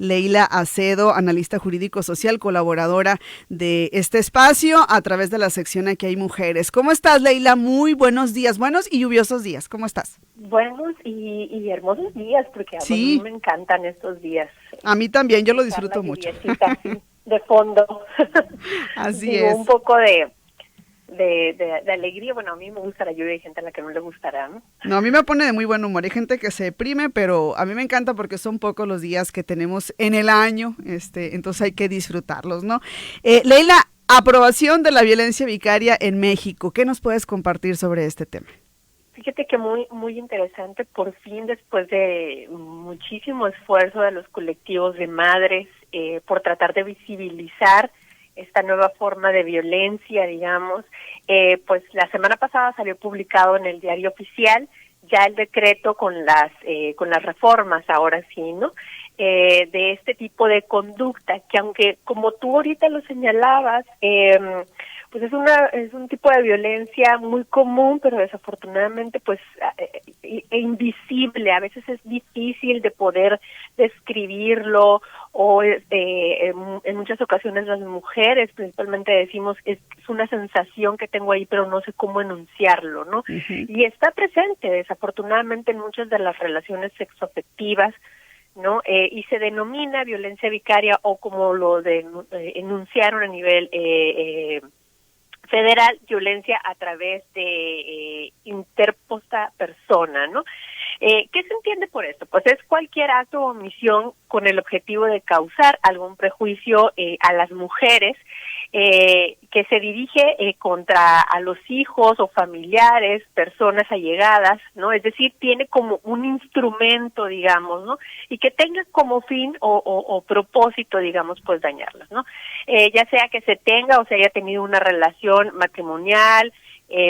Leila Acedo, analista jurídico social, colaboradora de este espacio a través de la sección Aquí hay mujeres. ¿Cómo estás, Leila? Muy buenos días, buenos y lluviosos días. ¿Cómo estás? Buenos y hermosos días, porque a mí Sí, me encantan estos días. a mí también, yo lo Escuchar la disfruto mucho. lluviecita así de fondo. Así Digo, un es. poco de alegría. Bueno, a mí me gusta la lluvia, hay gente a la que no le gustará, ¿no? No, a mí me pone de muy buen humor. Hay gente que se deprime, pero a mí me encanta porque son pocos los días que tenemos en el año, entonces hay que disfrutarlos, ¿no? Leila, aprobación de la violencia vicaria en México. ¿Qué nos puedes compartir sobre este tema? Fíjate que muy interesante, por fin, después de muchísimo esfuerzo de los colectivos de madres por tratar de visibilizar esta nueva forma de violencia, digamos, pues la semana pasada salió publicado en el Diario Oficial ya el decreto con las reformas, ahora sí, ¿no? De este tipo de conducta, que aunque como tú ahorita lo señalabas, pues es un tipo de violencia muy común, pero desafortunadamente pues invisible. A veces es difícil de poder describirlo, o en muchas ocasiones las mujeres principalmente decimos es una sensación que tengo ahí, pero no sé cómo enunciarlo, ¿no? Uh-huh. Y está presente desafortunadamente en muchas de las relaciones sexoafectivas, ¿no? Y se denomina violencia vicaria, o como lo enunciaron a nivel federal, violencia a través de interposta persona, ¿no? ¿Qué se entiende por esto? Pues es cualquier acto o omisión con el objetivo de causar algún prejuicio a las mujeres, que se dirige contra a los hijos o familiares, personas allegadas, ¿no? Es decir, tiene como un instrumento, digamos, ¿no? Y que tenga como fin o propósito, digamos, pues dañarlas, ¿no? Ya sea que se tenga o se haya tenido una relación matrimonial,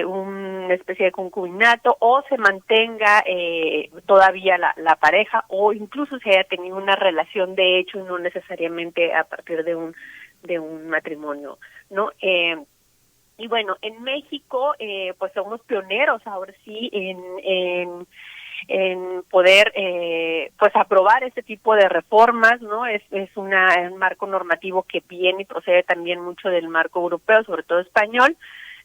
una especie de concubinato, o se mantenga todavía la pareja, o incluso se haya tenido una relación de hecho y no necesariamente a partir de un matrimonio, ¿no? Y bueno, en México pues somos pioneros ahora sí en poder pues aprobar este tipo de reformas, ¿no? Es un marco normativo que viene y procede también mucho del marco europeo, sobre todo español,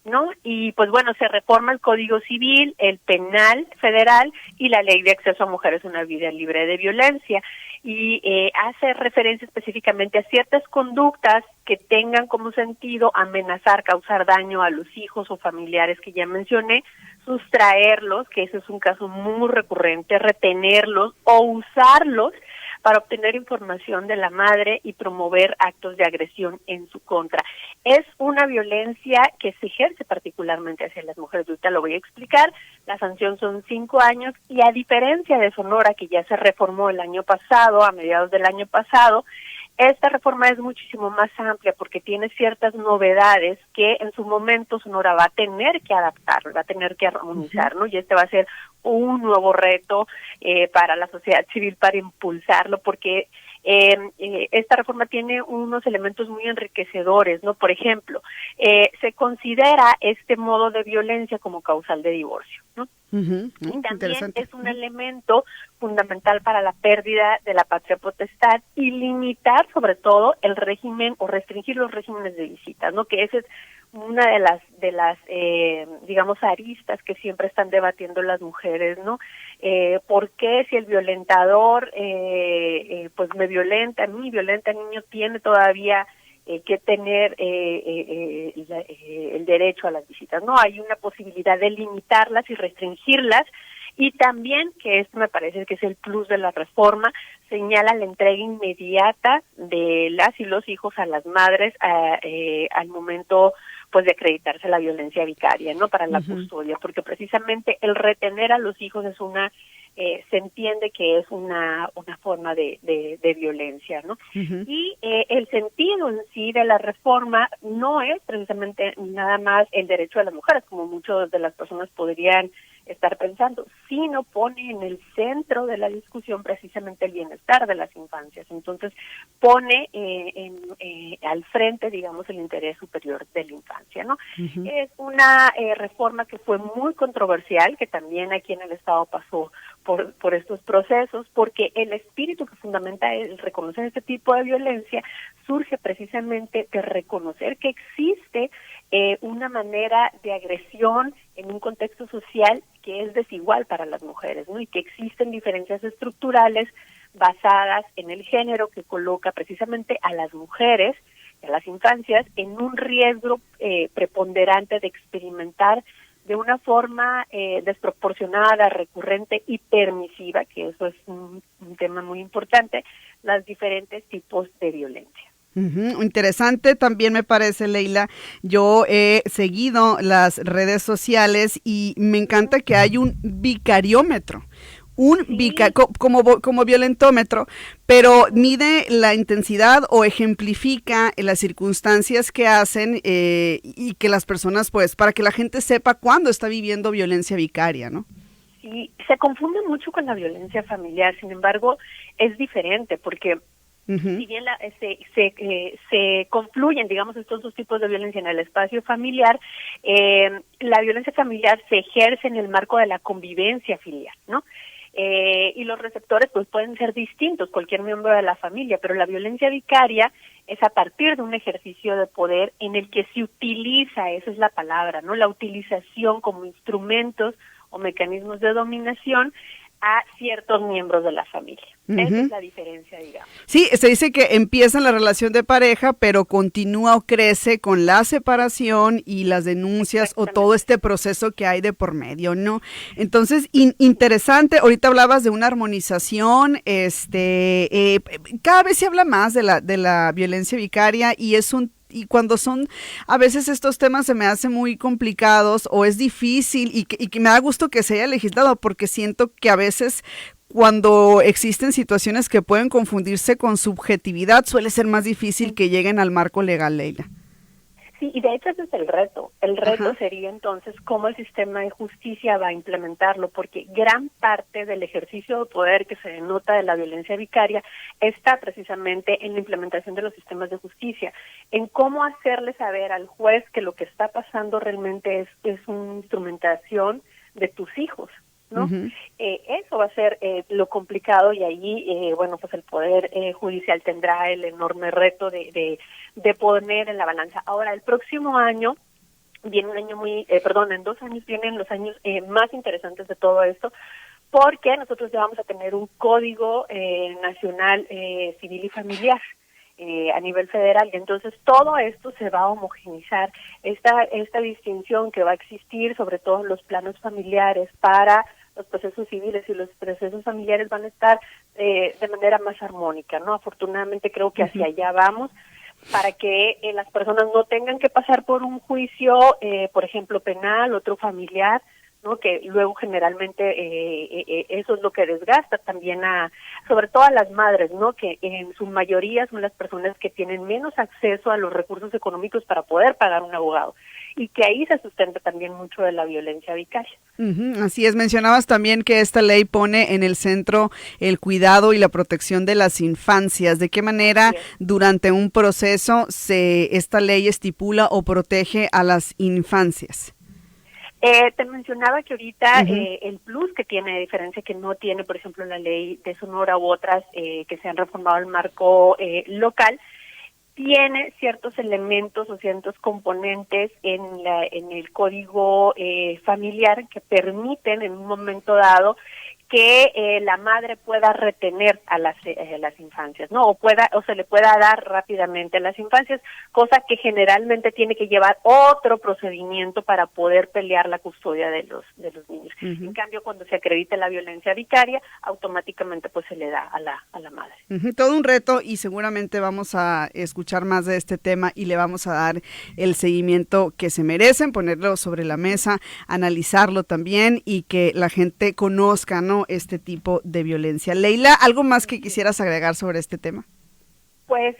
¿no? Y pues bueno, se reforma el Código Civil, el Penal Federal y la Ley de Acceso a Mujeres a una Vida Libre de Violencia, y hace referencia específicamente a ciertas conductas que tengan como sentido amenazar, causar daño a los hijos o familiares que ya mencioné, sustraerlos, que ese es un caso muy recurrente, retenerlos o usarlos para obtener información de la madre y promover actos de agresión en su contra. Es una violencia que se ejerce particularmente hacia las mujeres. Ahorita lo voy a explicar. La sanción son 5 años, y a diferencia de Sonora, que ya se reformó el año pasado, a mediados del año pasado, esta reforma es muchísimo más amplia porque tiene ciertas novedades que en su momento Sonora va a tener que adaptar, va a tener que armonizar, ¿no? Y este va a ser un nuevo reto para la sociedad civil para impulsarlo, porque esta reforma tiene unos elementos muy enriquecedores, ¿no? Por ejemplo, se considera este modo de violencia como causal de divorcio, ¿no? Uh-huh. Y también Interesante. es un elemento fundamental para la pérdida de la patria potestad y limitar sobre todo el régimen o restringir los regímenes de visitas, ¿no? Que esa es una de las digamos aristas que siempre están debatiendo las mujeres, ¿no? ¿Por qué si el violentador pues me violenta a mí, violenta al niño, tiene todavía que tener el derecho a las visitas? No, hay una posibilidad de limitarlas y restringirlas, y también, que esto me parece que es el plus de la reforma, señala la entrega inmediata de las y los hijos a las madres al momento pues de acreditarse la violencia vicaria, ¿no? Para la custodia, porque precisamente el retener a los hijos es se entiende que es una forma de violencia, ¿no? Uh-huh. Y el sentido en sí de la reforma no es precisamente nada más el derecho de las mujeres, como muchas de las personas podrían estar pensando, sino pone en el centro de la discusión precisamente el bienestar de las infancias. Entonces pone al frente, digamos, el interés superior de la infancia, ¿no? Uh-huh. Es una reforma que fue muy controversial, que también aquí en el Estado pasó por estos procesos, porque el espíritu que fundamenta el reconocer este tipo de violencia surge precisamente de reconocer que existe una manera de agresión en un contexto social que es desigual para las mujeres, ¿no? Y que existen diferencias estructurales basadas en el género que coloca precisamente a las mujeres y a las infancias en un riesgo preponderante de experimentar de una forma desproporcionada, recurrente y permisiva, que eso es un tema muy importante, los diferentes tipos de violencia. Interesante también me parece, Leila. Yo he seguido las redes sociales y me encanta que hay un vicariómetro. Como violentómetro, pero mide la intensidad o ejemplifica las circunstancias que hacen y que las personas, pues, para que la gente sepa cuándo está viviendo violencia vicaria, ¿no? Sí, se confunde mucho con la violencia familiar, sin embargo, es diferente porque si bien se confluyen, digamos, estos dos tipos de violencia en el espacio familiar, la violencia familiar se ejerce en el marco de la convivencia filial, ¿no? Y los receptores pues pueden ser distintos, cualquier miembro de la familia, pero la violencia vicaria es a partir de un ejercicio de poder en el que se utiliza, esa es la palabra, ¿no? La utilización como instrumentos o mecanismos de dominación a ciertos miembros de la familia. Esa es la diferencia, digamos. Sí, se dice que empieza en la relación de pareja, pero continúa o crece con la separación y las denuncias o todo este proceso que hay de por medio, ¿no? Entonces, interesante, ahorita hablabas de una armonización, cada vez se habla más de la violencia vicaria y cuando son, a veces estos temas se me hacen muy complicados o es difícil y que me da gusto que se haya legislado porque siento que a veces cuando existen situaciones que pueden confundirse con subjetividad suele ser más difícil que lleguen al marco legal, Leila. Sí, y de hecho ese es el reto. El reto sería entonces cómo el sistema de justicia va a implementarlo, porque gran parte del ejercicio de poder que se denota de la violencia vicaria está precisamente en la implementación de los sistemas de justicia, en cómo hacerle saber al juez que lo que está pasando realmente es una instrumentación de tus hijos, ¿no? Eso va a ser lo complicado y allí, bueno, pues el Poder Judicial tendrá el enorme reto de poner en la balanza. Ahora, el próximo año viene un año en 2 años vienen los años más interesantes de todo esto, porque nosotros ya vamos a tener un Código Nacional Civil y Familiar a nivel federal, y entonces todo esto se va a homogeneizar. Esta distinción que va a existir, sobre todo en los planos familiares, para los procesos civiles y los procesos familiares van a estar de manera más armónica, ¿no? Afortunadamente creo que hacia allá vamos, para que las personas no tengan que pasar por un juicio, por ejemplo, penal, otro familiar, ¿no? Que luego generalmente eso es lo que desgasta también sobre todo a las madres, ¿no? Que en su mayoría son las personas que tienen menos acceso a los recursos económicos para poder pagar un abogado, y que ahí se sustenta también mucho de la violencia vicaria. Así es, mencionabas también que esta ley pone en el centro el cuidado y la protección de las infancias. ¿De qué manera durante un proceso esta ley estipula o protege a las infancias? Te mencionaba que ahorita el plus que tiene, a diferencia que no tiene, por ejemplo, la ley de Sonora u otras que se han reformado el marco local, tiene ciertos elementos o ciertos componentes en el código familiar que permiten en un momento dado que la madre pueda retener a las infancias, ¿no? O se le pueda dar rápidamente a las infancias, cosa que generalmente tiene que llevar otro procedimiento para poder pelear la custodia de los niños. En cambio, cuando se acredita la violencia vicaria, automáticamente pues se le da a la madre. Todo un reto, y seguramente vamos a escuchar más de este tema y le vamos a dar el seguimiento que se merecen, ponerlo sobre la mesa, analizarlo también y que la gente conozca, ¿no?, este tipo de violencia. Leila, ¿algo más que quisieras agregar sobre este tema? Pues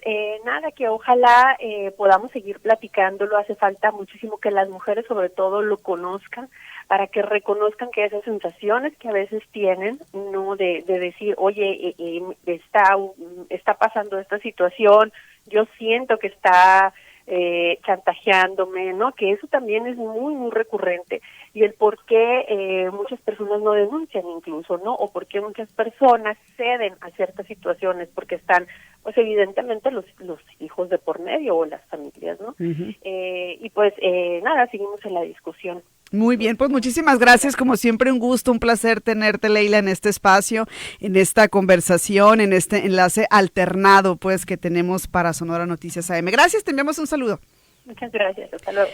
nada, que ojalá podamos seguir platicándolo. Hace falta muchísimo que las mujeres sobre todo lo conozcan, para que reconozcan que esas sensaciones que a veces tienen, no de decir, oye, está pasando esta situación, yo siento que está chantajeándome, ¿no? Que eso también es muy, muy recurrente. y el por qué muchas personas no denuncian incluso, ¿no? O por qué muchas personas ceden a ciertas situaciones, porque están, pues evidentemente los hijos de por medio o las familias, ¿no? Y pues nada, seguimos en la discusión. Muy bien, pues muchísimas gracias, como siempre un gusto, un placer tenerte, Leila, en este espacio, en esta conversación, en este enlace alternado pues que tenemos para Sonora Noticias AM. Gracias, te enviamos un saludo. Muchas gracias, hasta luego.